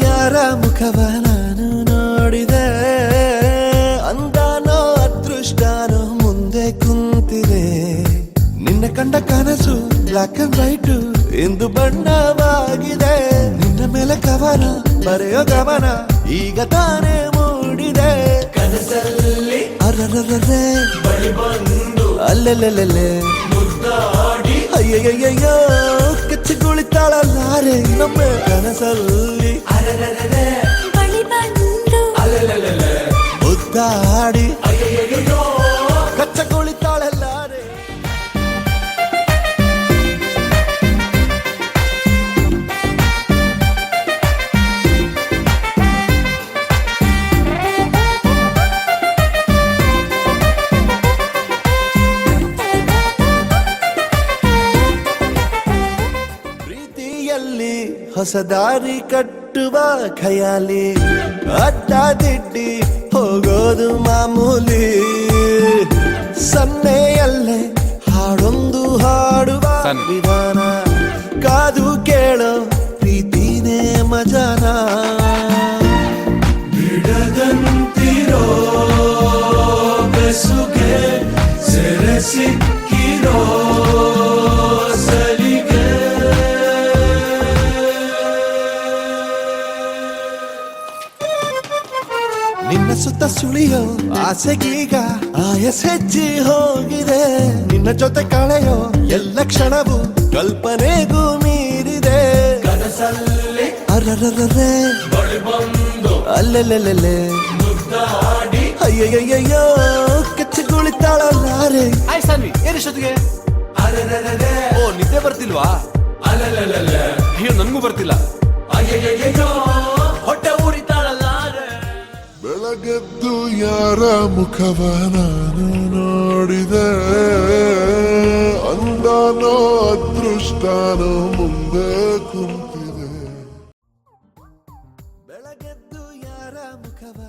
ಯಾರ ಮುಖವ ನಾನು ನೋಡಿದೆ, ಅಂದಾನೋ ಅದೃಷ್ಟನೋ ಮುಂದೆ ಕುಂತಿದೆ. ನಿನ್ನ ಕಂಡ ಕನಸು ಬ್ಲಾಕ್ ಅಂಡ್ ವೈಟ್ ಎಂದು ಬಣ್ಣವಾಗಿದೆ. ನಿನ್ನ ಮೇಲೆ ಕವನ ಬರೆಯೋ ಗಮನ ಈಗ ತಾನೇ ಮೂಡಿದೆ. ಕನಸಲ್ಲಿ ಅರರರರೆ ಬಳಿ ಬಂದು ಅಲ್ಲೆಲ್ಲೆಲ್ಲೆ ಮುದ್ದಾಡಿ ಅಯ್ಯಯ್ಯಯ್ಯೋ ಕಚ್ಚಿಗುಳಿತಾಳಲ್ಲಾರೆ ನಮ್ಮ ಕನಸಲ್ಲಿ ಅರರರರೆ ಬಳಿ ಬಂದು ಅಲ್ಲೆಲ್ಲೆಲ್ಲೆ ಮುದ್ದಾಡಿ ಅಯ್ಯಯ್ಯಯ್ಯೋ ಕಚ್ಚಗುಳಿತಾಳಲ್ಲಾರೆ. ಪ್ರೀತಿಯಲ್ಲಿ ಹೊಸ ದಾರಿ ಕಟ್ಟುವ ಖಯಾಲಿ, ಅಡ್ಡದಿಡ್ಡಿ ಹೋಗೋದು ಮಾಮೂಲಿ. ಸನ್ನೆಯಲ್ಲೇ ಹಾಡೊಂದು ಹಾಡುವ ವಿಧಾನ, ಕಾದು ಕೇಳೋ ಪ್ರೀತಿನೇ ಮಜಾನ. ಬಿಡದಂತಿರೋ ಬೆಸುಗೆ ಸೆರೆ ಸಿಕ್ಕಿರೋ ಸಲಿಗೆ. ನಿನ್ನ ಸುತ್ತ ಸುಳಿಯೋ ಆಸೆಗೀಗ ಆಯಸ್ ಹೆಚ್ಚಿ ಹೋಗಿದೆ. ನಿನ್ನ ಜೊತೆ ಕಳೆಯೋ ಎಲ್ಲ ಕ್ಷಣವು ಕಲ್ಪನೆಗೂ ಮೀರಿದೆ. ಕನಸಲ್ಲಿ ಅರರರರೆ ಬಳಿ ಬಂದು ಅಲ್ಲೆಲ್ಲೆಲ್ಲೆ ಮುದ್ದಾಡಿ ಅಯ್ಯಯ್ಯಯ್ಯೋ ಕಚ್ಚಿಗುಳಿತಾಳಲ್ಲಾರೆ. ಆಯ್ ಸಾನ್ವಿ ಏನಿಷ್ಟೊತ್ತಿಗೆ? ಅರರರರೆ ಓ ನಿದ್ದೆ ಬರ್ತಿಲ್ವಾ? ಅಲ್ಲೆಲ್ಲೆಲ್ಲೆ ಅಯ್ಯೋ ನನ್ಗೂ ಬರ್ತಿಲ್ಲ. ಅಯ್ಯಯ್ಯಯ್ಯೋ ಹೊಟ್ಟೆ ಊರಿತಾಳಲ್ಲಾರೆ. ಬೆಳಗೆದ್ದು ಯಾರ ಮುಖವ ನಾನು ನೋಡಿದೆ, ಅಂದಾನೋ ಅದೃಷ್ಟನೋ ಮುಂದೆ ಕುಂತಿದೆ. ಬೆಳಗೆದ್ದು ಯಾರ ಮುಖವ